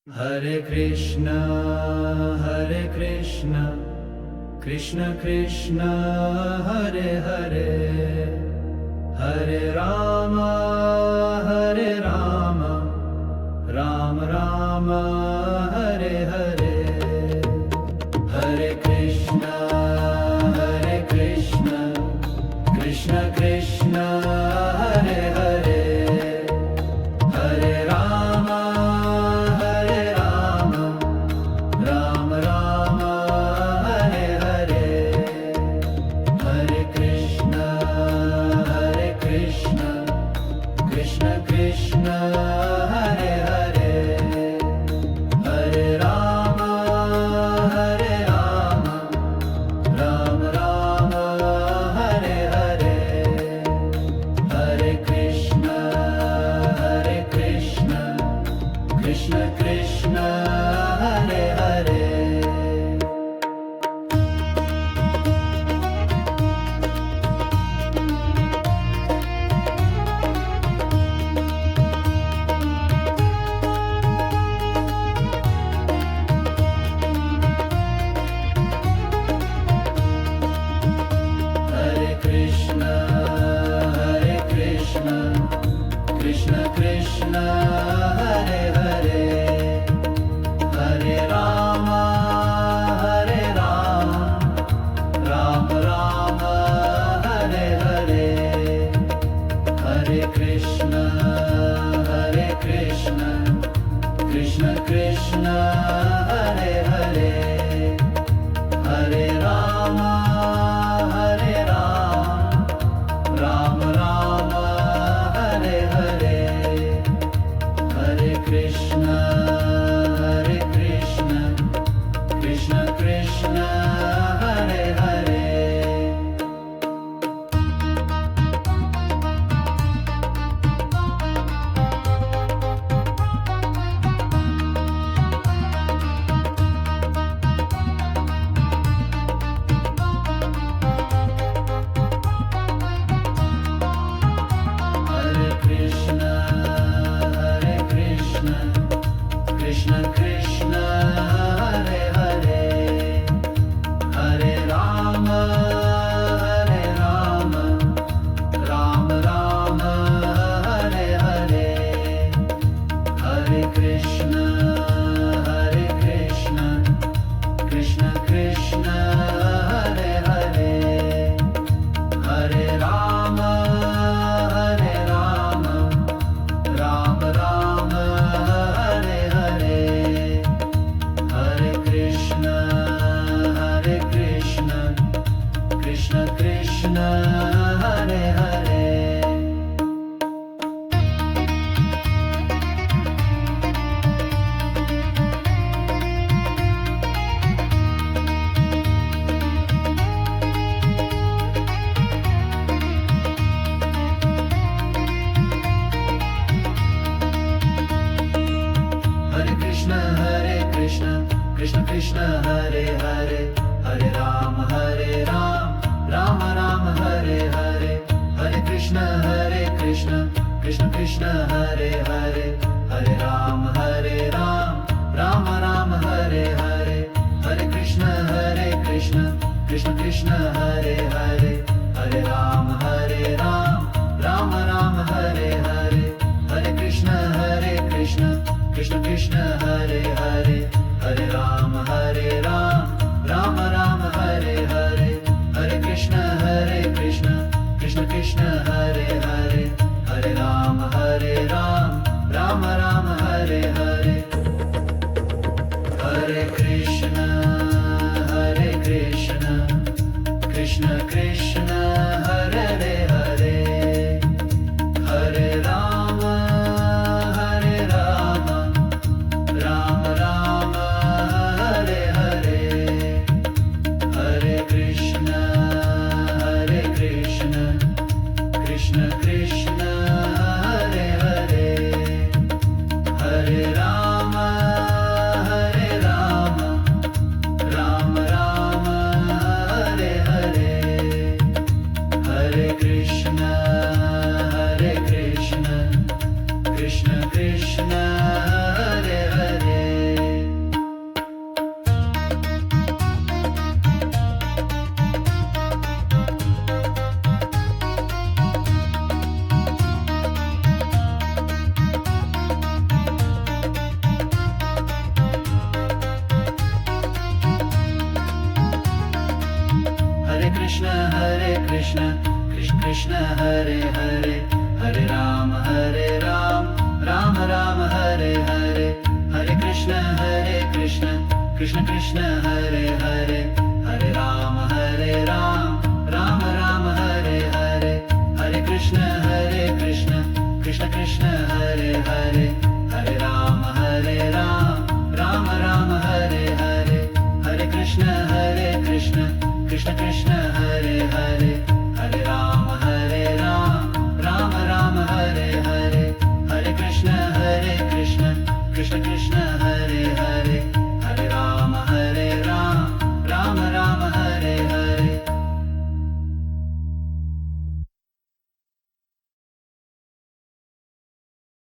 Hare Krishna, Krishna Krishna, Hare Hare, Hare Rama, Rama Rama, Hare Hare. Hare Krishna, Krishna Krishna, Hare Hare, Hare Rama, Rama Rama, Hare Hare. Hare Krishna, Krishna Krishna, Hare Hare, Hare Rama, Rama Rama, Hare Hare. Hare Krishna, Krishna Krishna, Hare Hare. Hare Krishna, Krishna Krishna, Hare Hare, Hare Rama, Rama Rama, Hare Hare. Hare Krishna, Krishna Krishna, Hare Hare, Hare Rama, Rama Rama, Hare Hare. Hare Krishna, Krishna Krishna, Hare Hare. Hare Krishna, Krishna Krishna, Hare Hare, Hare Rama, Rama Rama, Hare Hare. Hare Krishna, Krishna Krishna, Hare Hare, Hare Rama, Rama Rama, Hare Hare. Hare Krishna, Krishna Krishna, Hare Hare. Hare Krishna, Krishna Krishna, Hare Hare, Hare Rama, Rama Rama, Hare Hare. Hare Krishna, Krishna Krishna, Hare Hare, Hare Rama, Rama Rama, Hare Hare. Hare Krishna, Krishna Krishna, Hare Hare, Hare Rama, Rama Rama, Hare Hare. Hare Krishna, Krishna Krishna, Hare Hare, Hare Rama, Rama Rama, Hare Hare. Hare Krishna, Krishna Krishna, Hare Hare, Hare Rama, Rama Rama, Hare Hare. Hare Krishna, Krishna Krishna Krishna Hare Hare Hare Ram Ram Ram Hare Hare Hare Krishna Krishna Krishna Hare Hare